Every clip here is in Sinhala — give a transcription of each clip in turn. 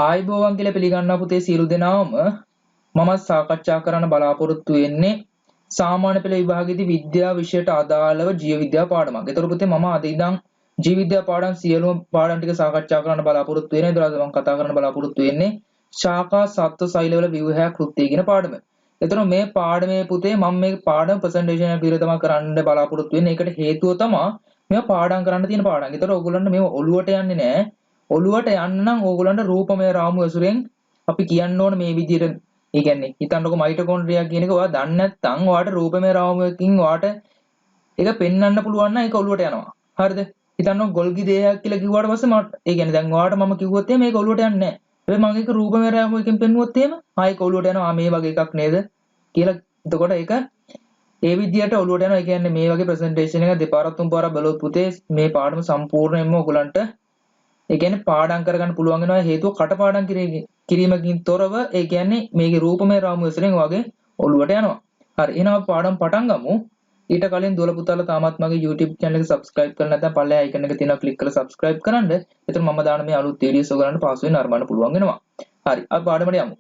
ආයිබෝවන් කියලා පිළිගන්නා පුතේ සියලු දෙනාම මම සාකච්ඡා කරන්න බලාපොරොත්තු වෙන්නේ සාමාන්‍ය පෙළ විභාගයේදී විද්‍යාව විෂයට අදාළව ජීව විද්‍යාව පාඩමක්. ඒතර පුතේ මම අද ඉඳන් ජීව විද්‍යාව පාඩම් සියලුම පාඩම් ටික සාකච්ඡා කරන්න බලාපොරොත්තු වෙනවා. ඒතර මම කතා කරන්න බලාපොරොත්තු වෙන්නේ ශාඛා සත්ත්ව සෛලවල ව්‍යුහය කෘත්‍යය කියන පාඩම. ඒතර මේ පාඩමේ පුතේ මම මේ පාඩම් ප්‍රසන්ටේෂන් එක විතර තමයි කරන්න බලාපොරොත්තු වෙන්නේ. ඒකට හේතුව තමයි මේවා පාඩම් කරන්න තියෙන පාඩම්. ඒතර ඔයගොල්ලන්ට මේව ඔළුවට යන්නේ නැහැ. ඔළුවට යන්න නම් ඕගොල්ලන්ට රූපමය රාමු ඇසුරෙන් අපි කියන්න ඕන මේ විදිහට. ඒ කියන්නේ හිතන්නකො මයිටොකොන්ඩ්‍රියා කියන එක ඔයා දන්නේ නැත්නම් ඔයාට රූපමය රාමුවකින් ඔයාට ඒක පෙන්වන්න පුළුවන් නම් ඒක ඔළුවට යනවා. හරිද? හිතන්නකො ගොල්ගි දේහයක් කියලා කිව්වට පස්සේ මට ඒ කියන්නේ දැන් ඔයාට මම කිව්වොත් එහෙම මේක ඔළුවට යන්නේ නැහැ. හැබැයි මම ඒක රූපමය රාමුවකින් පෙන්වුවොත් එහෙම ආයෙක ඔළුවට යනවා. මේ වගේ එකක් නේද කියලා. එතකොට ඒක ඒ විදිහට ඔළුවට යනවා. ඒ කියන්නේ මේ වගේ ප්‍රසන්ටේෂන් එක දෙපාරක් තුන් පාරක් බලුවොත් පුතේ මේ පාඩම සම්පූර්ණයෙන්ම ඔයගලන්ට ඒ කියන්නේ පාඩම් කරගන්න පුළුවන් වෙනවා. හේතුව කටපාඩම් කිරීමකින් තොරව ඒ කියන්නේ මේකේ රූපමය රාමුව ඇසුරෙන් වගේ ඔළුවට යනවා. හරි. එහෙනම් අපි පාඩම් පටන් ගමු. ඊට කලින් දුවල පුතාලා තාමත් මගේ YouTube channel එක subscribe කරලා නැත්නම් පල්ලෙහා icon එක තියෙනවා click කරලා subscribe කරන්න. එතන මම දාන මේ අලුත් videos ඔයගලන්ට පහසුවෙන් අරඹන්න පුළුවන් වෙනවා. හරි. අපි පාඩමට යමු.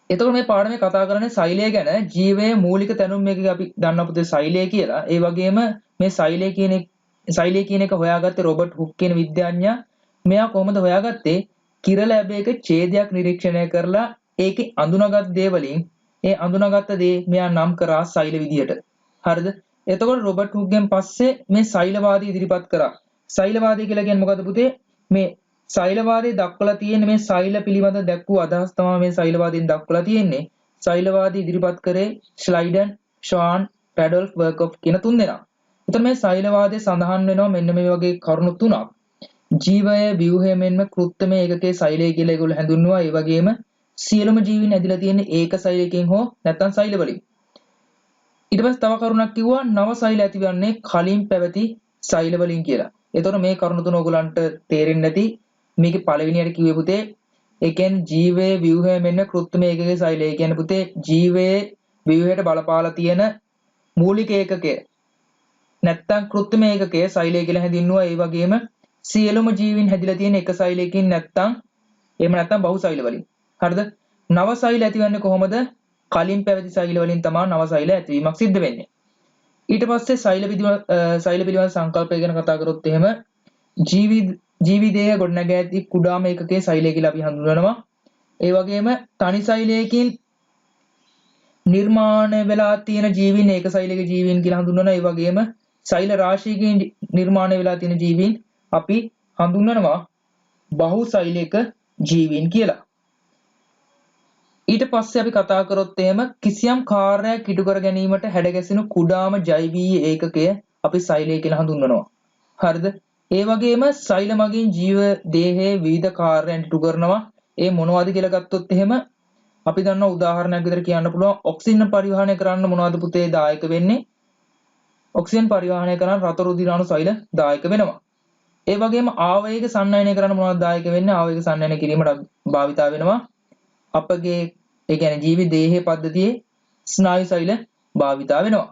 එතකොට මේ පාඩමේ කතා කරන්නේ සෛලය ගැන. ජීවයේ මූලික තැනුම් මේකේ අපි දන්නා පුතේ සෛලය කියලා. ඒ වගේම මේ සෛලය කියන එක හොයාගත්තේ රොබර්ට් හුක් කියන විද්‍යාඥයා. මෙයා කොහොමද හොයාගත්තේ? කිරල ඇබයක ඡේදයක් නිරීක්ෂණය කරලා ඒකේ අඳුනගත් දේ වලින් ඒ අඳුනගත්ත දේ මෙයා නම් කරා සෛල විදියට. හරිද? එතකොට රොබර්ට් හුක්ගෙන් පස්සේ මේ සෛලවාදී ඉදිරිපත් කරා. සෛලවාදී කියලා කියන්නේ මොකද්ද පුතේ? මේ සෛලවාදී දක්වලා තියෙන්නේ මේ සෛල පිළිබඳ දැක්වූ අදහස් තමයි මේ සෛලවාදීන් දක්වලා තියෙන්නේ. සෛලවාදී ඉදිරිපත් කරේ ස්ලයිඩන්, ෂාන්, රැඩොල්ෆ් වර්කෝෆ් කියන තුන්දෙනා. එතන මේ සෛලවාදයේ සඳහන් වෙනවා මෙන්න මේ වගේ කරුණු තුනක්. ජීවය, ව්‍යුහය මෙන්ම කෘත්‍යමය ඒකකයේ සෛලය කියලා ඒගොල්ලෝ හඳුන්වනවා. ඒ වගේම සියලුම ජීවීන් ඇදිලා තියෙන්නේ ඒක සෛලයකින් හෝ නැත්නම් සෛල වලින්. ඊට පස්සේ තව කරුණක් කිව්වා නව සෛල ඇතිවන්නේ කලින් පැවති සෛල වලින් කියලා. ඒතකොට මේ කරුණු තුන ඕගලන්ට තේරෙන්නේ නැති මේකේ පළවෙනියට කිව්වේ පුතේ ඒ කියන්නේ ජීවයේ, ව්‍යුහය මෙන්න කෘත්‍යමය ඒකකයේ සෛලය. ඒ කියන්නේ පුතේ ජීවයේ ව්‍යුහයට බලපාලා තියෙන මූලික ඒකකය නැත්තම් කෘත්‍රිම ඒකකයේ සෛලය කියලා හැඳින්වුවා. ඒ වගේම සියලුම ජීවීන් හැදිලා තියෙන එක සෛලයකින් නැත්තම් එහෙම නැත්තම් බහු සෛල වලින්. හරිද? නව සෛල ඇතිවන්නේ කොහොමද? කලින් පැවති සෛල වලින් තමයි නව සෛල ඇතිවීමක් සිද්ධ වෙන්නේ. ඊට පස්සේ සෛල පිළිබඳ සංකල්පය ගැන කතා කරොත් එහෙම ජීවිදේහ ගොඩනැග ඇති කුඩාම ඒකකයේ සෛලය කියලා අපි හඳුන්වනවා. ඒ වගේම තනි සෛලයකින් නිර්මාණය වෙලා තියෙන ජීවීන් ඒක සෛලික ජීවීන් කියලා හඳුන්වනවා. ඒ වගේම සෛල රාශියකින් නිර්මාණය වෙලා තියෙන ජීවීන් අපි හඳුන්වනවා බහු සෛලික ජීවීන් කියලා. ඊට පස්සේ අපි කතා කරොත් එහෙම කිසියම් කාර්යයක් ඉටු කර ගැනීමට හැඩගැසෙන කුඩාම ජෛවීය ඒකකය අපි සෛලය කියලා හඳුන්වනවා. හරිද? ඒ වගේම සෛල මගින් ජීව දේහයේ විවිධ කාර්යයන් ඉටු කරනවා. ඒ මොනවද කියලා ගත්තොත් එහෙම අපි දන්නා උදාහරණයක් විදිහට කියන්න පුළුවන් ඔක්සිජන් පරිවහනය කරන්න මොනවද පුතේ දායක වෙන්නේ? ඔක්සිජන් පරිවහනය කරන්න රත රුධිරාණු සෛල දායක වෙනවා. ඒ වගේම ආවේග සම්නයනය කරන්න මොනවද දායක වෙන්නේ? ආවේග සම්නයනය කිරීමට භාවිතා වෙනවා අපගේ ඒ කියන්නේ ජීවි දේහයේ පද්ධතියේ ස්නායු සෛල භාවිතා වෙනවා.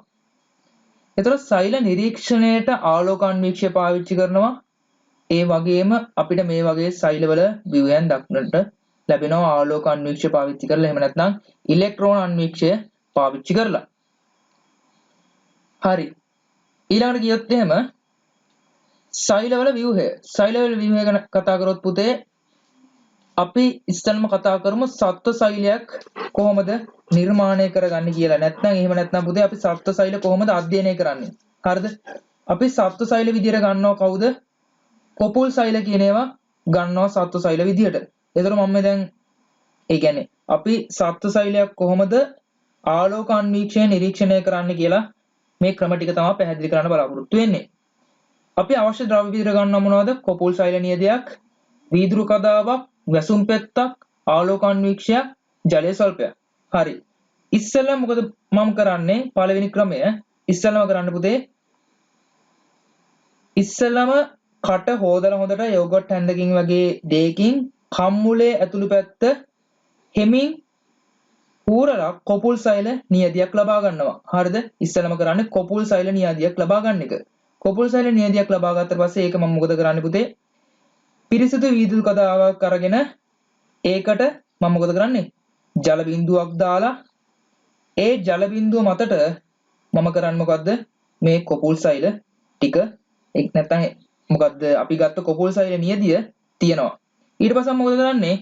ඒතර සෛල නිරීක්ෂණයට ආලෝක අන්වීක්ෂය පාවිච්චි කරනවා. ඒ වගේම අපිට මේ වගේ සෛලවල ව්‍යුහයන් දක්නට ලැබෙනවා ආලෝක අන්වීක්ෂය පාවිච්චි කරලා. එහෙම නැත්නම් ඉලෙක්ට්‍රෝන අන්වීක්ෂය පාවිච්චි කරලා. හරි. ඊළඟට කියොත් එහෙම සෛලවල ව්‍යුහය. සෛලවල ව්‍යුහය ගැන කතා කරොත් පුතේ අපි ඉස්සෙල්ම කතා කරමු සත්ත්ව සෛලයක් කොහොමද නිර්මාණය කරගන්නේ කියලා. නැත්නම් එහෙම නැත්නම් පුතේ අපි සත්ත්ව සෛල කොහොමද අධ්‍යයනය කරන්නේ? හරිද? අපි සත්ත්ව සෛල විදියට ගන්නවා කවුද? කොපුල් සෛල කියන ඒවා ගන්නවා සත්ත්ව සෛල විදියට. ඒතර මම දැන් ඒ කියන්නේ අපි සත්ත්ව සෛලයක් කොහොමද ආලෝක අන්වීක්ෂය නිරීක්ෂණය කරන්න කියලා මේ ක්‍රම ටික තමයි පැහැදිලි කරන්න බලාපොරොත්තු වෙන්නේ. අපි අවශ්‍ය ද්‍රව්‍ය විදිහට ගන්නවා මොනවද? කොපුල් සෛල නියදයක්, වීදුරු කදාවක්, වැසුම් පෙත්තක්, ආලෝක අන්වීක්ෂයක්, ජලය ස්වල්පයක්. හරි. ඉස්සෙල්ලා මොකද මම කරන්නේ? පළවෙනි ක්‍රමය ඉස්සෙල්ලාම කරන්න පුතේ. ඉස්සෙල්ලාම කට හොදලා හොඳට යෝගට් හැන්දකින් වගේ දෙයකින් කම්මුලේ ඇතුළු පැත්ත හෙමින් පූරලා කොපුල් සෛල නියදියක් ලබා ගන්නවා. හරිද? ඉස්සෙල්ලාම කරන්නේ කොපුල් සෛල නියදියක් ලබා ගන්න එක. කොපුල් සෛල නියදියක් ලබා ගත්තට පස්සේ ඒක මම මොකද කරන්නේ පුතේ? පිරිසිදු වීදුරු කතාවක් අරගෙන ඒකට මම මොකද කරන්නේ? ජල බිඳුවක් දාලා ඒ ජල බිඳුව මතට මම කරන්නේ මොකද්ද? මේ කොපුල් සෛල ටික එක් නැත්තම් මොකද්ද අපි ගත්ත කොපුල් සෛල නියදිය තියෙනවා. ඊට පස්සේ මොකද කරන්නේ?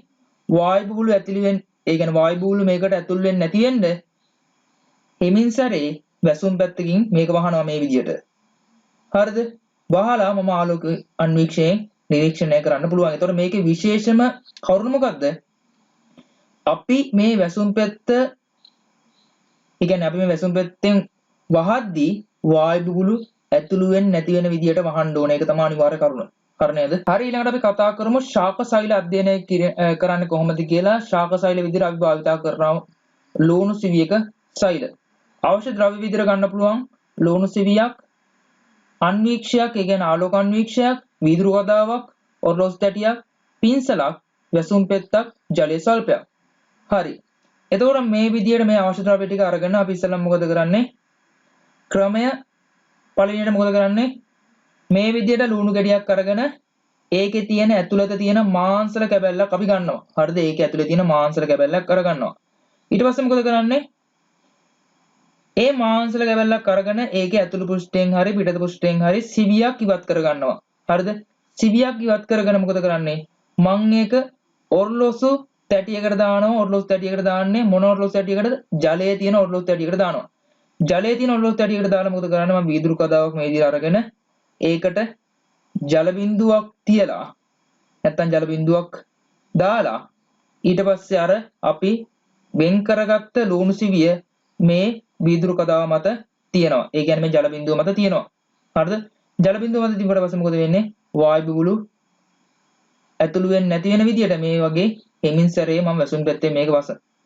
වායු බුබුලු ඇතුළු වෙන්න, ඒ කියන්නේ වායු බුබුලු මේකට ඇතුල් වෙන්නේ නැති වෙන්න හිමින් සැරේ වැසුම් පැත්තකින් මේක වහනවා මේ විදියට. හරිද? වහලා මම ආලෝක අන්වීක්ෂයෙන් නිරීක්ෂණය කරන්න පුළුවන්. ඒතකොට මේකේ විශේෂම කරුණ මොකද්ද? අපි මේ වැසුම් පැත්ත, ඒ කියන්නේ අපි මේ වැසුම් පැත්තෙන් වහද්දී වායු බුබුලු ඇතුළු වෙන්නේ නැති වෙන විදියට වහන්න ඕනේ. ඒක තමයි අනිවාර්ය කරුණ. හරිනේද? හරි, ඊළඟට අපි කතා කරමු ශාක සෛල අධ්‍යයනය කරන්නේ කොහොමද කියලා. ශාක සෛල විදිහට අපි භාවිතා කරනවා ලුණු සිවියක සෛල. අවශ්‍ය ද්‍රව්‍ය විදිහට ගන්න පුළුවන් ලුණු සිවියක්, අන්වීක්ෂයක්, ඒ කියන්නේ ආලෝක අන්වීක්ෂයක්, වීදුරු කතාවක්, ඔරලෝසු තැටියක්, පින්සලක්, වැසුම් පෙත්තක්, ජලයේ සල්පයක්. හරි. එතකොට මේ විදිහට මේ අවශ්‍ය ද්‍රව්‍ය ටික අරගෙන අපි ඉස්සෙල්ලා මොකද කරන්නේ? ක්‍රමය පළවෙනියට මොකද කරන්නේ? මේ විදිහට ලුණු ගෙඩියක් අරගෙන ඒකේ තියෙන ඇතුළත තියෙන මාංශල කැබැල්ලක් අපි ගන්නවා. හරිද? ඒකේ ඇතුළේ තියෙන මාංශල කැබැල්ලක් අරගන්නවා. ඊට පස්සේ මොකද කරන්නේ? ඒ මාංශල කැබැල්ලක් අරගෙන ඒකේ ඇතුළු පෘෂ්ඨයෙන් හරි පිටත පෘෂ්ඨයෙන් හරි සිවියක් ඉවත් කරගන්නවා. හරිද? සිවියක් ඉවත් කරගෙන මොකද කරන්නේ? මං ඒක ඔරලෝසු තැටියකට දානවා. ඔරලෝසු තැටියකට දාන්නේ මොන ඔරලෝසු තැටියකටද? ජලයේ තියෙන ඔරලෝසු තැටියකට දානවා. ජලයේ තියෙන ඔරලෝසු තැටියකට දාලා මොකද කරන්නේ? මම වීදුරු කතාවක් මේ විදිහට අරගෙන ඒකට ජල බිඳුවක් තියලා නැත්තම් ජල බිඳුවක් දාලා ඊට පස්සේ අර අපි වෙන් කරගත්ත ලුණු සිවිය මේ වීදුරු කතාව මත තියෙනවා. ඒ කියන්නේ මේ ජල බිඳුව මත තියෙනවා. හරිද? ජල බිඳුව මත තිබුණාට පස්සේ මොකද වෙන්නේ? වායු බුබුලු ඇතුළු වෙන්නේ නැති වෙන විදියට මේ වගේ හිමින් සැරේ මම වැසුම් පැත්තේ මේක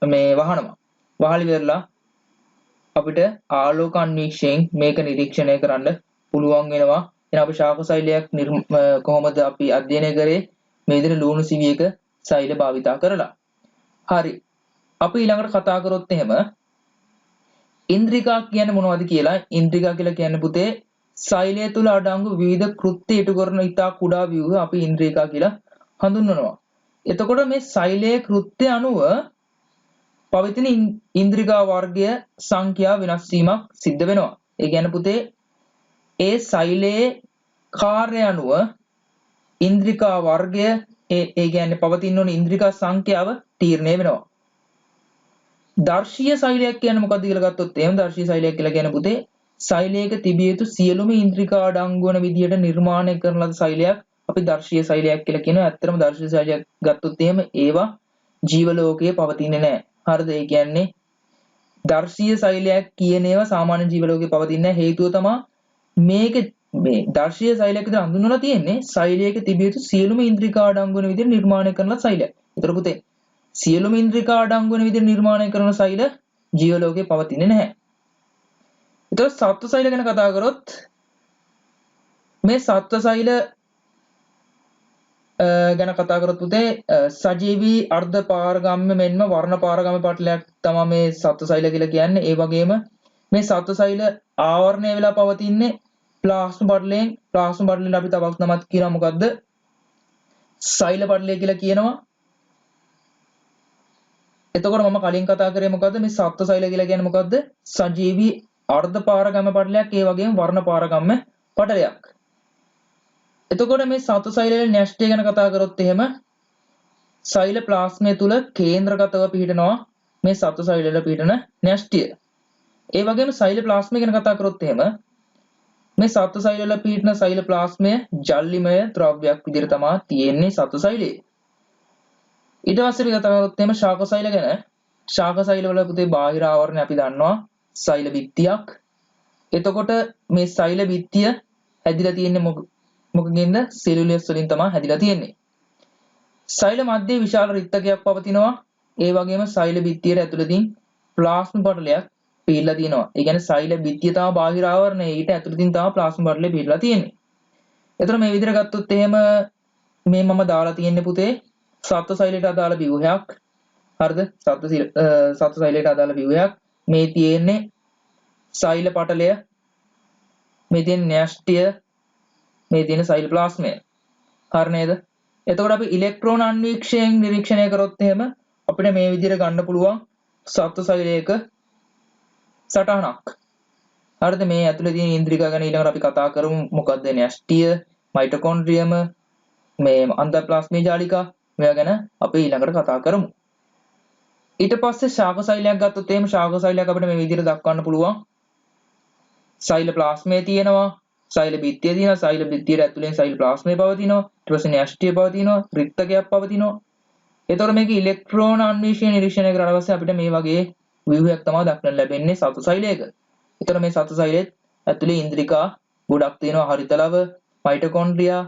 මේ වහනවා. වහලි වෙරලා අපිට ආලෝක අන්වීක්ෂයෙන් මේක නිරීක්ෂණය කරන්න පුළුවන් වෙනවා. එහෙනම් අපි ශාක සෛලයක් කොහොමද අපි අධ්‍යයනය කරේ? මේ විදිහට ලුණු සිවියක සෛල භාවිතා කරලා. හරි. අපි ඊළඟට කතා කරොත් එහෙම ඉන්ද්‍රිකා කියන්නේ මොනවද කියලා. ඉන්ද්‍රිකා කියලා කියන්නේ පුතේ සෛලය තුල අඩංගු විවිධ කෘත්‍ය ඉටු කරන ඉතා කුඩා ව්‍යුහ අපි ඉන්ද්‍රිකා කියලා හඳුන්වනවා. එතකොට මේ සෛලයේ කෘත්‍ය අනුව පවතින ඉන්ද්‍රිකා වර්ගය සංඛ්‍යා වෙනස් වීමක් සිද්ධ වෙනවා. ඒ කියන්නේ පුතේ ඒ සෛලයේ කාර්ය අනුව ඉන්ද්‍රිකා වර්ගය ඒ කියන්නේ පවතින ඕන ඉන්ද්‍රිකා සංඛ්‍යාව තීරණය වෙනවා. දර්ශීය සෛලයක් කියන්නේ මොකක්ද කියලා ගත්තොත් එහෙනම් දර්ශීය සෛලයක් කියලා කියන්නේ පුතේ සෛලයක තිබිය යුතු සියලුම ඉන්ද්‍රිකා අඩංගු වන විදියට නිර්මාණය කරන ලද සෛලයක් අපි දර්ශීය සෛලයක් කියලා කියනවා. ඇත්තටම දර්ශීය සෛලයක් ගත්තොත් එහෙම ඒවා ජීව ලෝකයේ පවතින්නේ නැහැ. හරිද? ඒ කියන්නේ දර්ශීය සෛලයක් කියන ඒවා සාමාන්‍ය ජීව ලෝකයේ පවතින්නේ නැහැ. හේතුව තමයි මේක මේ දර්ශීය සෛලයක් විතර හඳුන්වලා තියෙන්නේ සෛලයක තිබිය යුතු සියලුම ඉන්ද්‍රිකා අඩංගු වන විදියට නිර්මාණය කරන ලද සෛලයක්. ඒතර පුතේ සියලුම ඉන්ද්‍රිකා අඩංගු වන විදිහට නිර්මාණය කරන සෛල ජීව ලෝකේ පවතින්නේ නැහැ. ඒතකොට සත්ව සෛල ගැන කතා කරොත් මේ සත්ව සෛල ගැන කතා කරොත් පුතේ සජීවී අර්ධ පාරගම්ම්‍ය මෙන්ම වර්ණ පාරගම්ම්‍ය පටලයක් තමයි මේ සත්ව සෛල කියලා කියන්නේ. ඒ වගේම මේ සත්ව සෛල ආවරණය වෙලා පවතින්නේ ප්ලාස්ම පටලයෙන්. ප්ලාස්ම පටලෙන් අපි තවත් නමක් කියනවා මොකද්ද? සෛල පටලය කියලා කියනවා. එතකොට මම කලින් කතා කරේ මොකද්ද? මේ සත්ව සෛල කියලා කියන්නේ මොකද්ද? සජීවී අර්ධ පාරගම්ම්‍ය පටලයක්, ඒ වගේම වර්ණ පාරගම්ම්‍ය පටලයක්. එතකොට මේ සත්ව සෛලවල න්‍යෂ්ටි ගැන කතා කරොත් එහෙම සෛල ප්ලාස්මය තුල කේන්ද්‍රගතව පිහිටනවා මේ සත්ව සෛලවල පිහිටන න්‍යෂ්ටිය. ඒ වගේම සෛල ප්ලාස්මය ගැන කතා කරොත් එහෙම මේ සත්ව සෛලවල පිහිටන සෛල ප්ලාස්මය ජල්ලිමය ද්‍රව්‍යයක් විදිහට තමයි තියෙන්නේ සත්ව සෛලයේ. ඊට පස්සේ අපි කතා කරොත් එහෙම ශාක සෛල ගැන. ශාක සෛල වල පුතේ බාහිර ආවරණය අපි දන්නවා සෛල බිත්තියක්. එතකොට මේ සෛල බිත්තිය හැදිලා තියෙන්නේ මොකකින්ද? සෙලුලියස් වලින් තමයි හැදිලා තියෙන්නේ. සෛල මැදේ විශාල රික්තකයක් පවතිනවා. ඒ වගේම සෛල බිත්තියට ඇතුළතින් ප්ලාස්ම පටලයක් පිහිටලා තියෙනවා. ඒ කියන්නේ සෛල බිත්තිය තමයි බාහිර ආවරණය. ඊට ඇතුළතින් තමයි ප්ලාස්ම පටලය පිහිටලා තියෙන්නේ. එතකොට මේ විදිහට ගත්තොත් එහෙම මේ මම දාලා තියෙන්නේ පුතේ සත්ව සෛලයට අදාළ ව්‍යුහයක්. හරිද? සත්ව සෛලයට අදාළ ව්‍යුහයක්. මේ තියෙන්නේ සෛල පටලය, මේ තියෙන න්‍යෂ්ටිය, මේ තියෙන සෛල ප්ලාස්මය. හරි නේද? එතකොට අපි ඉලෙක්ට්‍රෝන අන්වීක්ෂයෙන් නිරීක්ෂණය කරොත් එහෙම අපිට මේ විදිහට ගන්න පුළුවන් සත්ව සෛලයක සටහනක්. හරිද? මේ ඇතුලේ තියෙන ඉන්ද්‍රිකා ගැන ඊළඟට අපි කතා කරමු. මොකක්ද න්‍යෂ්ටිය, මයිටොකොන්ඩ්‍රියම, මේ අන්තර්ප්ලාස්මීය ජාලිකා මේවා ගැන අපි ඊළඟට කතා කරමු. ඊට පස්සේ ශාක සෛලයක් ගත්තොත් එහෙම ශාක සෛලයක් අපිට මේ විදිහට දක්වන්න පුළුවන්. සෛල ප්ලාස්මය තියෙනවා, සෛල බිත්තිය තියෙනවා, සෛල බිත්තියට ඇතුලෙන් සෛල ප්ලාස්මය පවතිනවා, ඊට පස්සේ න්‍යෂ්ටිය පවතිනවා, රික්තකයක් පවතිනවා. එතකොට මේක ඉලෙක්ට්‍රෝන අන්වීක්ෂය නිරීක්ෂණය කරලා පස්සේ අපිට මේ වගේ ව්‍යුහයක් තමයි දක්නට ලැබෙන්නේ සතු සෛලයක. එතකොට මේ සතු සෛලෙත් ඇතුලේ ඉන්ද්‍රිකා ගොඩක් තියෙනවා, හරිතලව, මයිටොකොන්ඩ්‍රියා,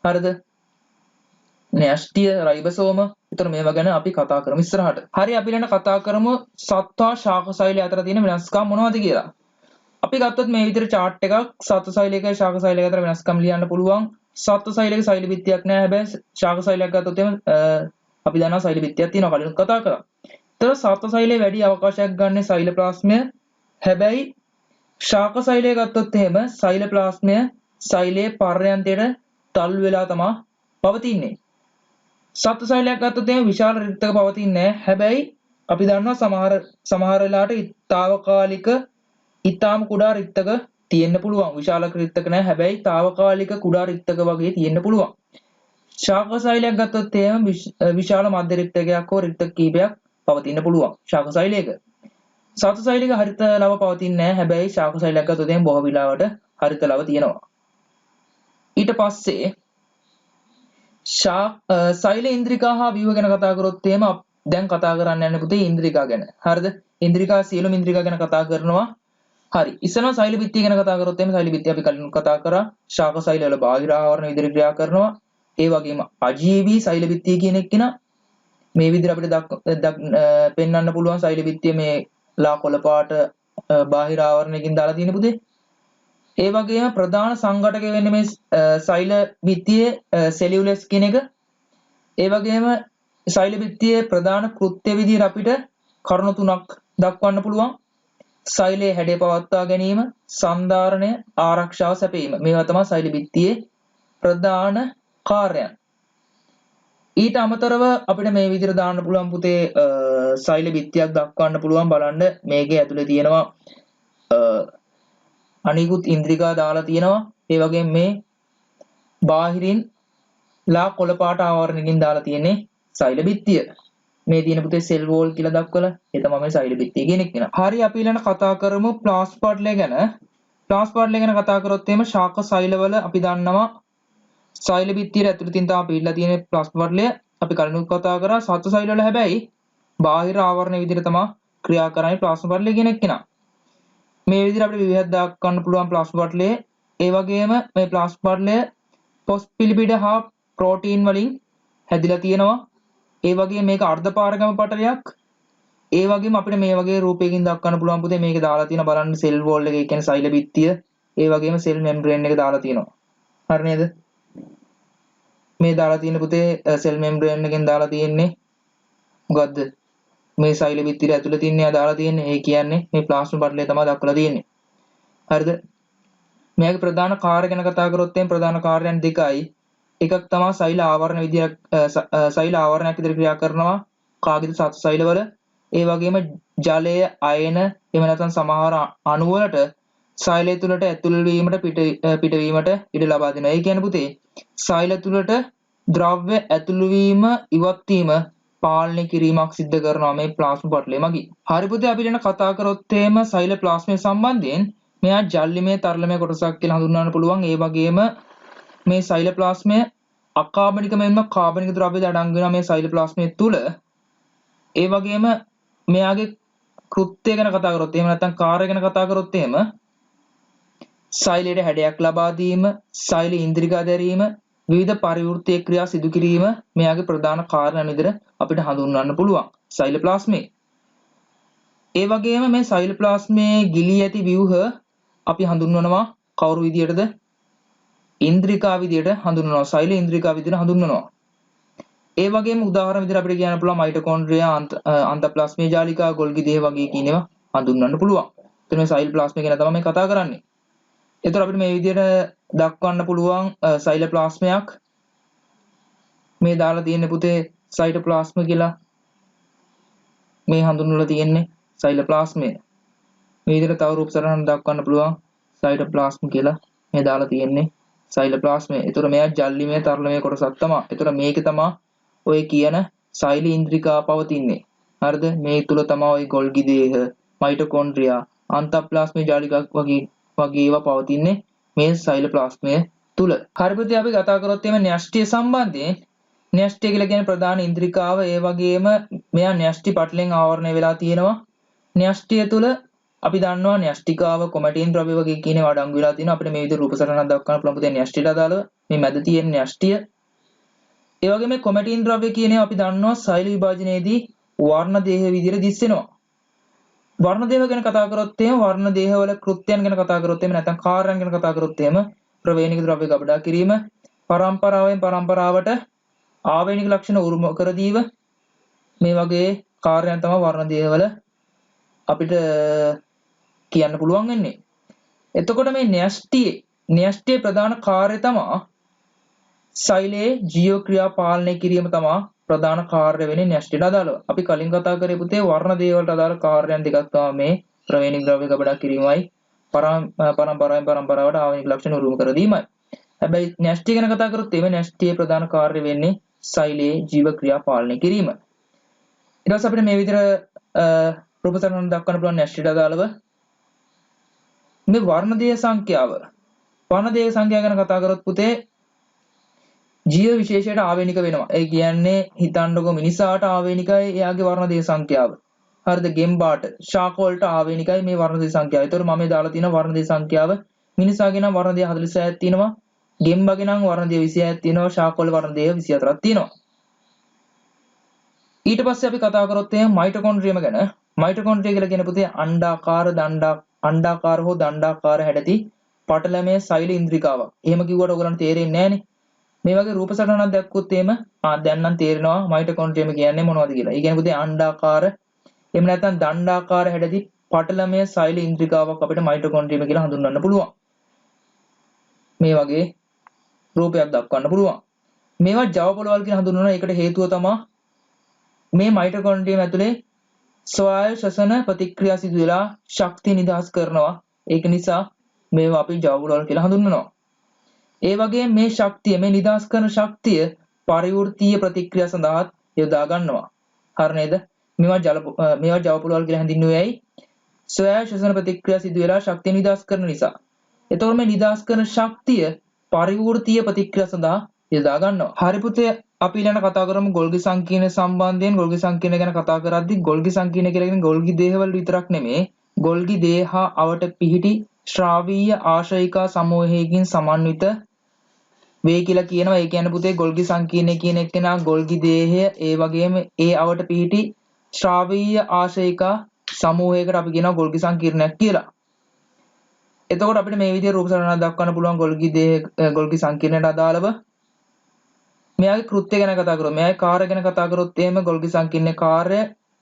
හරිද? න්‍යෂ්ටිය, රයිබෝසෝම. එතකොට මේවා ගැන අපි කතා කරමු ඉස්සරහට. හරි, අපි ඊළඟ කතා කරමු සත්වා ශාක සෛලය අතර තියෙන වෙනස්කම් මොනවද කියලා. අපි ගත්තොත් මේ විදිහට chart එකක් සත්ව සෛලයකයි ශාක සෛලයක අතර වෙනස්කම් ලියන්න පුළුවන්. සත්ව සෛලයක සෛල බිත්තියක් නැහැ. හැබැයි ශාක සෛලයක් ගත්තොත් එහෙම අපි දන්නවා සෛල බිත්තියක් තියෙනවා, කලින් කතා කරා. ඒතර සත්ව සෛලයේ වැඩි අවකාශයක් ගන්න සෛල ප්ලාස්මය. හැබැයි ශාක සෛලය ගත්තොත් එහෙම සෛල ප්ලාස්මය සෛලයේ පර්යන්තයට තල්ලු වෙලා තමයි පවතින්නේ. සත්ව සෛලයක් ගත්තොත් එහෙම විශාල රික්තක පවතින්නේ නැහැ. හැබැයි අපි දන්නවා සමහර වෙලාවට తాවකාලික ඊටාම කුඩා රික්තක තියෙන්න පුළුවන්. විශාල රික්තක නැහැ. හැබැයි తాවකාලික කුඩා රික්තක වගේ තියෙන්න පුළුවන්. ශාක සෛලයක් ගත්තොත් එහෙම විශාල මධ්‍ය රික්තකයක් හෝ රික්තක කීපයක් පවතින්න පුළුවන් ශාක සෛලයක. සතු සෛලයක හරිත ලව පවතින්නේ නැහැ. හැබැයි ශාක සෛලයක් ගත්තොත් එහෙම බොහෝ විලාවට හරිත ලව තියෙනවා. ඊට පස්සේ සෛල ඉන්ද්‍රිකා හා ව්‍යුහ ගැන කතා කරොත් එහෙම දැන් කතා කරන්න යන්නේ පුතේ ඉන්ද්‍රිකා ගැන. හරිද? ඉන්ද්‍රිකා සියලුම ඉන්ද්‍රිකා ගැන කතා කරනවා. හරි. ඉස්සෙල්ලා සෛල බිත්තිය ගැන කතා කරොත් එහෙම සෛල බිත්තිය අපි කලින් කතා කරා. ශාක සෛල වල බාහිර ආවරණ විදිහට ක්‍රියා කරනවා. ඒ වගේම අජීවී සෛල බිත්තිය කියන එක මේ විදිහට අපිට පෙන්වන්න පුළුවන් සෛල බිත්තිය මේ ලා කොළ පාට බාහිර ආවරණයකින් දාලා තියෙන පුතේ. ඒ වගේම ප්‍රධාන සංඝටක වෙන්නේ මේ සෛල බිත්තියේ සෙලියුලස් කියන එක. ඒ වගේම සෛල බිත්තියේ ප්‍රධාන කෘත්‍ය විදිහට අපිට කරුණු තුනක් දක්වන්න පුළුවන්. සෛලයේ හැඩය පවත්වා ගැනීම, සන්ධාරණය, ආරක්ෂාව සැපයීම. මේවා තමයි සෛල බිත්තියේ ප්‍රධාන කාර්යයන්. ඊට අමතරව අපිට මේ විදිහට දාන්න පුළුවන් පුතේ සෛල බිත්තියක් දක්වන්න පුළුවන්. බලන්න මේකේ ඇතුලේ තියෙනවා අනිකුත් ඉන්ද්‍රිකා දාලා තියෙනවා. ඒ වගේම මේ බාහිරින් ලා කොළ පාට ආවරණකින් දාලා තියෙන්නේ සෛල බිත්තිය. මේ තියෙන පුතේ සෙල් වෝල් කියලා දක්වලා ඒ තමයි මේ සෛල බිත්තිය කියන එක. හරි, අපි ඊළඟ කතා කරමු ප්ලාස්මා ගැන. ප්ලාස්මා ගැන කතා කරොත් එහෙම ශාක සෛලවල අපි දන්නවා සෛල බිත්තියේ ඇතුළතින් තමයි පිළිලා තියෙන ප්ලාස්මා පටලය. අපි කලින් කතා කරා සත්ව සෛල වල හැබැයි බාහිර ආවරණ විදිහට තමයි ක්‍රියා කරන්නේ ප්ලාස්මා පටලය කියන එක. මේ විදිහට අපිට විවිධ දක්වන්න පුළුවන් ප්ලාස්මා පටලය. ඒ වගේම මේ ප්ලාස්මා පටලය ෆොස්ෆොලිපිඩ හා ප්‍රෝටීන් වලින් හැදිලා තියෙනවා. ඒ වගේම මේක අර්ධපාරගම පටලයක්. ඒ වගේම අපිට මේ වගේ රූපයකින් දක්වන්න පුළුවන් පුතේ මේක දාලා තියෙන බලන්න සෙල් වෝල් එක, ඒ කියන්නේ සෛල බිත්තිය. ඒ වගේම සෙල් මෙම්බ්‍රේන් එක දාලා තියෙනවා. හරි නේද? මේ දාලා තියෙන පුතේ සෙල් මෙම්බ්‍රේන් එකෙන් දාලා තියෙන්නේ මොකද්ද? මේ සෛල බිත්තිය ඇතුළේ තියෙන දාලා තියෙන්නේ. ඒ කියන්නේ මේ ප්ලාස්මා පටලය තමයි දක්වලා තියෙන්නේ. හරිද? මේකේ ප්‍රධාන කාර්ය ගැන කතා කරොත් එම් ප්‍රධාන කාර්යයන් දෙකයි. එකක් තමයි සෛල ආවරණ විදියට සෛල ආවරණයක් විදියට ක්‍රියා කරනවා කාගේද සත්ව සෛලවල. ඒ වගේම ජලය, අයන, එහෙම නැත්නම් සමහර අණු වලට සෛලය තුළට ඇතුල් වීමට පිටවීමට ඉඩ ලබා දෙනවා. ඒ කියන්නේ පුතේ සෛල තුළට ද්‍රව්‍ය ඇතුල් වීම, ඉවත් වීම පාලනය කිරීමක් සිද්ධ කරනවා මේ ප්ලාස්මා පටලය මගින්. හරි පුතේ, අපි දැන් කතා කරොත් එහෙම සෛල ප්ලාස්මය සම්බන්ධයෙන් මෙයා ජල්ලිමය තරලමය කොටසක් කියලා හඳුන්වන්න පුළුවන්. ඒ වගේම මේ සෛල ප්ලාස්මය අකාබනික මෙන්ම කාබනික ද්‍රව්‍යද අඩංගු වෙනවා මේ සෛල ප්ලාස්මය තුල. ඒ වගේම මෙයාගේ කෘත්‍ය ගැන කතා කරොත් එහෙම නැත්නම් කාර්ය ගැන කතා කරොත් එහෙම සෛලයට හැඩයක් ලබා දීම, සෛල ඉන්ද්‍රිකා දැරීම, විවිධ පරිවෘත්තීය ක්‍රියා සිදු කිරීම මෙයාගේ ප්‍රධාන කාර්යයන් විදිහට අපිට හඳුන්වන්න පුළුවන් සෛල ප්ලාස්මේ. ඒ වගේම මේ සෛල ප්ලාස්මේ ගිලී ඇති ව්‍යුහ අපි හඳුන්වනවා කවුරු විදියටද? ඉන්ද්‍රිකා විදියට හඳුන්වනවා. සෛල ඉන්ද්‍රිකා විදියට හඳුන්වනවා. ඒ වගේම උදාහරණ විදියට අපිට කියන්න පුළුවන් මයිටොකොන්ඩ්‍රියා, අන්තර්ප්ලාස්මීය ජාලිකා, ගොල්ගි දේහ වගේ කියන ඒවා හඳුන්වන්න පුළුවන්. එතන මේ සෛල ප්ලාස්මය ගැන තමයි මේ කතා කරන්නේ. එතකොට අපිට මේ විදියට දක්වන්න පුළුවන් සෛල ප්ලාස්මයක් මේ දාලා තියෙන්නේ පුතේ සයිටෝප්ලාස්ම කියලා. මේ හඳුන්වලා තියෙන්නේ සයිටෝප්ලාස්මය. මේ විදිහට තව රූප සටහන දක්වන්න පුළුවන් සයිටෝප්ලාස්ම කියලා. මේ දාලා තියෙන්නේ සයිටෝප්ලාස්මය. ඒතර මෙයා ජල්ලිමය තරලමය කොටසක් තමයි. ඒතර මේකේ තමයි ඔය කියන සෛල ඉන්ද්‍රිකා පවතින්නේ. හරිද? මේ තුල තමයි ඔය ගොල්ගි දේහ, මයිටොකොන්ඩ්‍රියා, අන්තප්ලාස්මික ජාලිකා වගේ ඒවා පවතින්නේ මේ සයිටෝප්ලාස්මය තුල. හරි පුතේ අපි කතා කරොත් එimhe න්‍යෂ්ටිය සම්බන්ධයෙන් න්‍යෂ්ටිය කියලා කියන්නේ ප්‍රධාන ඉන්ද්‍රිකාව. ඒ වගේම මෙයා න්‍යෂ්ටි පටලෙන් ආවරණය වෙලා තියෙනවා. න්‍යෂ්ටිය තුල අපි දන්නවා න්‍යෂ්ටිකාව කොමැටින් ද්‍රව්‍ය වගේ කියන ඒවා අඩංගු වෙලා තියෙනවා. අපිට මේ විදිහට රූප සටහනක් දක්වන්න පුළුවන් පුතේ න්‍යෂ්ටියට අදාළව. මේ මැද තියෙන න්‍යෂ්ටිය. ඒ වගේම මේ කොමැටින් ද්‍රව්‍ය කියන ඒවා අපි දන්නවා සෛල විභාජනයේදී වර්ණ දේහ විදිහට දිස් වෙනවා. වර්ණ දේහ ගැන කතා කරොත් එහෙම වර්ණ දේහවල කෘත්‍යයන් ගැන කතා කරොත් එහෙම නැත්නම් කාර්යයන් ගැන කතා කරොත් එහෙම ප්‍රවේණික ද්‍රව්‍ය ගබඩා කිරීම පරම්පරාවෙන් පරම්පරාවට ආවේනික ලක්ෂණ උරුම කර දීම මේ වගේ කාර්යයන් තමයි වර්ණ දේහවල අපිට කියන්න පුළුවන් වෙන්නේ. එතකොට මේ න්‍යෂ්ටියේ ප්‍රධාන කාර්යය තමයි සෛලයේ ජීව ක්‍රියා පාලනය කිරීම තමයි ප්‍රධාන කාර්ය වෙන්නේ න්‍යෂ්ටියට අදාළව. අපි කලින් කතා කරේ පුතේ වර්ණ දේවවලට අදාළ කාර්යයන් දෙකක් තමයි මේ ප්‍රවේණික ද්‍රව්‍ය ගබඩා කිරීමයි පරම්පරාවෙන් පරම්පරාවට ආවේනික ලක්ෂණ උරුම කර දීමයි. හැබැයි න්‍යෂ්ටිය ගැන කතා කරොත් එimhe න්‍යෂ්ටියේ ප්‍රධාන කාර්ය වෙන්නේ සෛලයේ ජීව ක්‍රියා පාලනය කිරීම. ඊට පස්සේ අපිට මේ විදිහට රූප සටහන දක්වන්න පුළුවන් න්‍යෂ්ටියට අදාළව මේ වර්ණ දේහ සංඛ්‍යාව ගැන කතා කරොත් පුතේ ජීව විශේෂයට ආවේනික වෙනවා. ඒ කියන්නේ හිතන්නකො මිනිසාට ආවේනිකයි එයාගේ වර්ණ දේහ සංඛ්‍යාව. හරිද? ගෙම්බාට ශාක වලට ආවේනිකයි මේ වර්ණ දේහ සංඛ්‍යාව. ඒතකොට මම මේ දාලා තියෙන වර්ණ දේහ සංඛ්‍යාව මිනිසාගේ නම් වර්ණ දේහ 46ක් තියෙනවා. ගෙම්බාගේ නම් වර්ණ දේහ 26ක් තියෙනවා. ශාක වල වර්ණ දේහ 24ක් තියෙනවා. ඊට පස්සේ අපි කතා කරොත් එහෙනම් මයිටොකොන්ඩ්‍රියම ගැන. මයිටොකොන්ඩ්‍රිය කියලා කියන පුතේ අණ්ඩාකාර හෝ දණ්ඩාකාර හැඩති පටලමය සෛල ඉන්ද්‍රිකාවක්. එහෙම කිව්වට ඔයගලන්ට තේරෙන්නේ නැහනේ. මේ වගේ රූප සටහනක් දැක්කොත් එහෙම දැන් නම් තේරෙනවා මයිටොකොන්ඩ්‍රියම කියන්නේ මොනවද කියලා. ඒ කියන්නේ පුතේ අණ්ඩාකාර එහෙම නැත්නම් දණ්ඩාකාර හැඩති පටලමය සෛල ඉන්ද්‍රිකාවක් අපිට මයිටොකොන්ඩ්‍රියම කියලා හඳුන්වන්න පුළුවන්. මේ වගේ රූපයක් දක්වන්න පුළුවන්. මේවා ජව පොළවල් කියලා හඳුන්වනවා. ඒකට හේතුව තමයි මේ මයිටොකොන්ඩ්‍රියම ඇතුලේ ස්වායු ශ්වසන ප්‍රතික්‍රියා සිදු වෙලා ශක්තිය නිදහස් කරනවා. ඒක නිසා මේවා අපි ජව පොළවල් කියලා හඳුන්වනවා. ඒ වගේම මේ ශක්තිය මේ නිදහස් කරන ශක්තිය පරිවෘත්තීය ප්‍රතික්‍රියා සඳහා යොදා ගන්නවා. හරි නේද? මේවා ජව පොළවල් කියලා හැඳින්වුවේ ඇයි? ස්වයං ශ්වසන ප්‍රතික්‍රියා සිදු වෙලා ශක්තිය නිදහස් කරන නිසා. එතකොට මේ නිදහස් කරන ශක්තිය පරිවෘත්තීය ප්‍රතික්‍රියා සඳහා යොදා ගන්නවා. හරි පුතේ අපි ඊළඟ කතා කරමු ගොල්ගි සංකීර්ණ සම්බන්ධයෙන්. ගොල්ගි සංකීර්ණ ගැන කතා කරද්දී ගොල්ගි සංකීර්ණ කියලා කියන්නේ ගොල්ගි දේහවල විතරක් නෙමෙයි. ගොල්ගි දේහ අවට පිහිටි ශ්‍රාවීය ආශ්‍රයිකා සමූහයකින් සමන්විත වේ කියලා කියනවා. ඒ කියන්නේ පුතේ ගොල්ගි සංකීර්ණය කියන එක්කෙනා ගොල්ගි දේහය ඒ වගේම ඒ අවට පිහිටි ශ්‍රාවීය ආශ්‍රයිකා සමූහයකට අපි කියනවා ගොල්ගි සංකීර්ණයක් කියලා. එතකොට අපිට මේ විදිහේ රූප සටහනක් දක්වන්න පුළුවන් ගොල්ගි සංකීර්ණයට අදාළව. මෙයාගේ කෘත්‍ය ගැන කතා කරමු. මෙයාගේ කාර්ය ගැන කතා කරොත් එහෙම ගොල්ගි සංකීර්ණයේ කාර්ය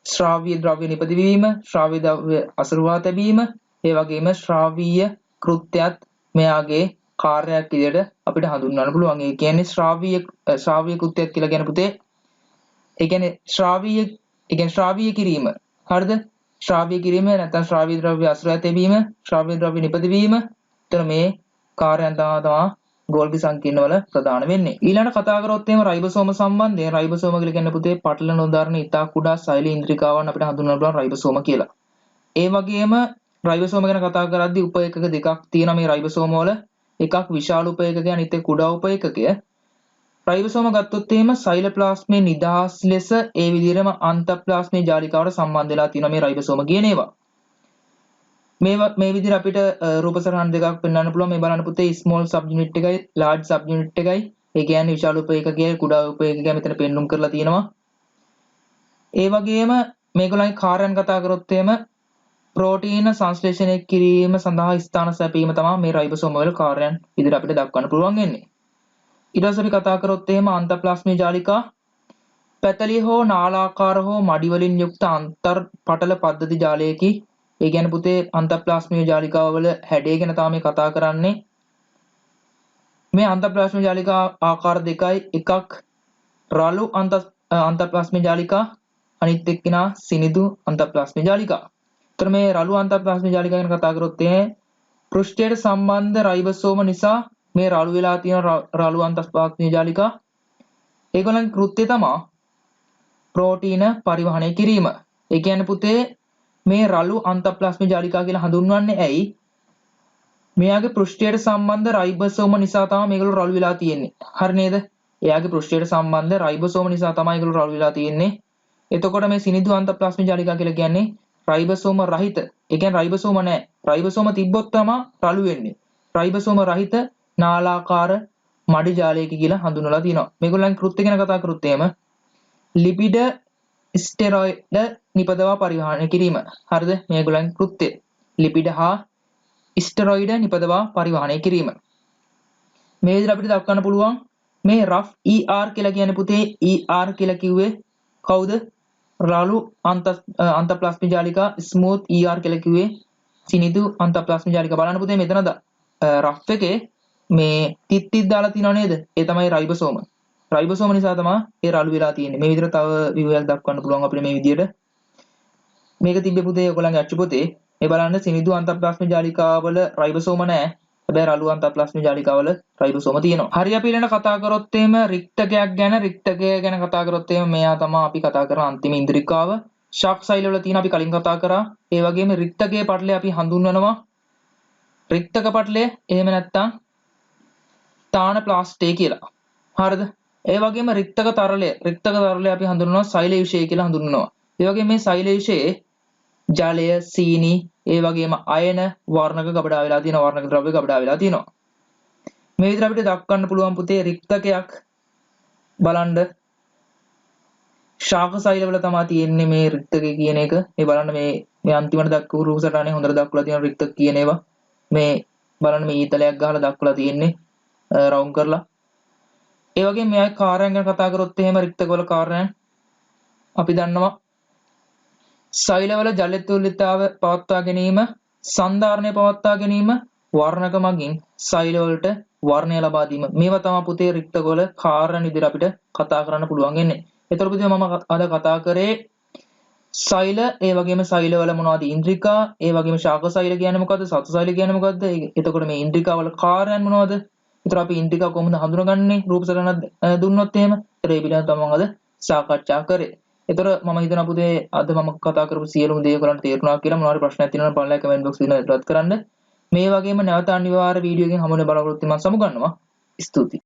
ශ්‍රාවීය ද්‍රව්‍ය නිපදවීම, ශ්‍රාවීය ද්‍රව්‍ය අසරුවා තැබීම, ඒ වගේම ශ්‍රාවීය කෘත්‍යයත් මෙයාගේ කාර්යයක් විදිහට අපිට හඳුන්වන්න පුළුවන්. ඒ කියන්නේ ශ්‍රාවීය කෘත්‍යයක් කියලා කියන පුතේ ඒ කියන්නේ ශ්‍රාවීය කිරීම. හරිද? ශ්‍රාවීය කිරීම නැත්නම් ශ්‍රාවීය ද්‍රව්‍ය අසරුවා තැබීම, ශ්‍රාවීය ද්‍රව්‍ය නිපදවීම. එතන මේ කාර්යයන් තමයි ගොල්ගි සංකීර්ණ වල ප්‍රධාන වෙන්නේ. ඊළඟට කතා කරොත් එහෙම රයිබෝසෝම සම්බන්ධයෙන් රයිබෝසෝම කියලා කියන්නේ පුතේ පටලන උදාහරණ ඉතා කුඩා සෛල ඉන්ද්‍රිකාවන් අපිට හඳුන්වන්න පුළුවන් රයිබෝසෝම කියලා. ඒ වගේම රයිබෝසෝම ගැන කතා කරද්දී උපේකක දෙකක් තියෙනවා මේ රයිබෝසෝම වල. එකක් විශාල උපේකකය අනිත් එක කුඩා උපේකකය. රයිබෝසෝම ගත්තොත් එහෙම සෛලප්ලාස්මේ නිදහස් ලෙස ඒ විදිහටම අන්තප්ලාස්මේ ජාලිකාවට සම්බන්ධ වෙලා තියෙනවා මේ රයිබෝසෝම කියන ඒවා. මේ විදිහට අපිට රූප සටහන් දෙකක් පෙන්වන්න පුළුවන්. මේ බලන්න පුතේ ස්මෝල් සබ් යුනිට් එකයි ලාර්ජ් සබ් යුනිට් එකයි. ඒ කියන්නේ විශාල උපේකකය කුඩා උපේකකය මෙතන පෙන්눔 කරලා තියෙනවා. ඒ වගේම මේගොල්ලන්ගේ කාර්යයන් කතා කරොත් එහෙම ප්‍රෝටීන සංශ්ලේෂණය කිරීම සඳහා ස්ථාන සැපීම තමයි මේ රයිබෝසෝම වල කාර්යයන් විදිහට අපිට දක්වන්න පුළුවන් වෙන්නේ. ඊට පස්සේ අපි කතා කරොත් එහෙම අන්තප්ලාස්මීය ජාලිකා පැතලි හෝ නාලාකාර හෝ මඩි වලින් යුක්ත අන්තර් පටල පද්ධති ජාලයකි. ඒ කියන්නේ පුතේ අන්තප්ලාස්මීය ජාලිකාව වල හැඩය ගැන තමයි කතා කරන්නේ. මේ අන්තප්ලාස්මීය ජාලිකා ආකාර දෙකයි. එකක් රළු අන්තර්ප්ලාස්මික ජාලිකා අනිත් එක්කිනා සිනිඳු අන්තර්ප්ලාස්මික ජාලිකා. ඒතර මේ රළු අන්තර්ප්ලාස්මික ජාලිකා ගැන කතා කරොත් පෘෂ්ඨයට සම්බන්ධ රයිබෝසෝම නිසා මේ රළු වෙලා තියෙන රළු අන්තර්ප්ලාස්මික ජාලිකා ඒගොල්ලන්ගේ කෘත්‍යය තමයි ප්‍රෝටීන පරිවහනය කිරීම. ඒ කියන්නේ පුතේ මේ රළු අන්තර්ප්ලාස්මික ජාලිකා කියලා හඳුන්වන්නේ ඇයි? මෙයාගේ පෘෂ්ඨයට සම්බන්ධ රයිබෝසෝම නිසා තමයි මේගොල්ලෝ රළු වෙලා තියෙන්නේ. හරි නේද? එයාගේ පෘෂ්ඨයට සම්බන්ධ රයිබෝසෝම නිසා තමයි ඒගොල්ලෝ රළු වෙලා තියෙන්නේ. එතකොට මේ සිනිඳු අන්තර්ප්ලාස්මික ජාලිකා කියලා කියන්නේ රයිබෝසෝම රහිත. ඒ කියන්නේ රයිබෝසෝම නැහැ. රයිබෝසෝම තිබ්බොත් තමයි රළු වෙන්නේ. රයිබෝසෝම රහිත නාලාකාර මඩි ජාලයක කියලා හඳුන්වලා තියෙනවා. මේගොල්ලන්ගේ කෘත්‍ය ගැන කතා කරොත් එහෙම ලිපිඩ ස්ටෙරොයිඩ් නිපදවා පරිවහනය කිරීම. හරිද? මේගොල්ලන්ගේ කෘත්‍ය ලිපිඩ හා ස්ටෙරොයිඩ් නිපදවා පරිවහනය කිරීම. මේ විදිහට අපිට දක්වන්න පුළුවන් මේ රෆ් ER කියලා කියන්නේ පුතේ ER කියලා කිව්වේ කවුද? රළු අන්තර්ප්ලාස්මික ජාලිකා ස්මූත් ER කියලා කිව්වේ සිනිඳු අන්තර්ප්ලාස්මික ජාලිකා. බලන්න පුතේ මෙතන රෆ් එකේ මේ තිත් දාලා තියෙනව නේද? ඒ තමයි රයිබෝසෝම. රයිබෝසෝම නිසා තමයි ඒ රළු වෙලා තියෙන්නේ. මේ විදිහට තව විවරයක් දක්වන්න පුළුවන් අපිට මේ විදිහට. මේක තිබ්බේ පුතේ ඔයගොල්ලන්ගේ අච්චු පොතේ. මේ බලන්න සිනිඳු අන්තර්ප්ලාස්මික ජාලිකාවල රයිබෝසෝම නැහැ. හැබැයි රළු අන්තර්ප්ලාස්මික ජාලිකාවල රයිබෝසෝම තියෙනවා. හරි අපි ඊළඟ කතා කරොත් එහෙම රික්තකයක් ගැන කතා කරොත් එහෙම මෙයා තමයි අපි කතා කරන අන්තිම ඉන්ද්‍රිකාව. ශාක් සෛල වල තියෙන අපි කලින් කතා කරා. ඒ වගේම රික්තකයේ පටලය අපි හඳුන්වනවා. රික්තක පටලය එහෙම නැත්නම් තාන ප්ලාස්ටේ කියලා. හරිද? ඒ වගේම රික්තක තරලය අපි හඳුන්වනවා සෛල විෂය කියලා හඳුන්වනවා. ඒ වගේම මේ සෛල විෂයේ ජලය, සීනි, ඒ වගේම අයන වර්ණක ගබඩා වෙලා තියෙනවා. වර්ණක ද්‍රව්‍ය ගබඩා වෙලා තියෙනවා. මේ විදිහට අපිට දක්වන්න පුළුවන් පුතේ රික්තකයක් බලන්න ශාක සෛල වල තමයි තියෙන්නේ මේ රික්තකය කියන එක. මේ බලන්න මේ අන්තිමට දක්වපු රූප සටහනේ හොඳට දක්වලා තියෙන රික්තක කියන ඒවා. මේ බලන්න මේ ඊතලයක් ගහලා දක්වලා තියෙන්නේ රවුම් කරලා. ඒ වගේම මේ කාර්යයන් ගැන කතා කරොත් එහෙම රික්තකවල කාර්යයන් අපි දන්නවා සෛලවල ජල තුලිතතාව පවත්වා ගැනීම, සන්ධාරණය පවත්වා ගැනීම, වර්ණක මගින් සෛල වලට වර්ණය ලබා දීම. මේවා තමයි පුතේ රික්තකවල කාර්යයන් විදිහට අපිට කතා කරන්න පුළුවන් වෙන්නේ. ඒතර පුතේ මම අද කතා කරේ සෛල, ඒ වගේම සෛලවල මොනවද ඉන්ද්‍රිකා, ඒ වගේම ශාක සෛල කියන්නේ මොකද්ද, සතු සෛල කියන්නේ මොකද්ද? එතකොට මේ ඉන්ද්‍රිකාවල කාර්යයන් මොනවද? ඒතර අපි ඉන්ද්‍රිකා කොහොමද හඳුනගන්නේ? රූප සටහනක් දුන්නොත් එහෙම. ඒතර ඒ පිළිබඳව තමයි අද සාකච්ඡා කරේ. ඒතර මම හිතනවා පුතේ අද මම කතා කරපු සියලුම දේ ඔයගලන්ට තේරුණා කියලා. මොනවාරි ප්‍රශ්නයක් තියෙනවා නම් බලලා කමෙන්ට් බොක්ස් එකේ ඉදරත් කරන්න. මේ වගේම නැවත අනිවාර්ය වීඩියෝ එකකින් හමු වෙන බලාපොරොත්තු මම සමුගන්නවා. ස්තුතියි.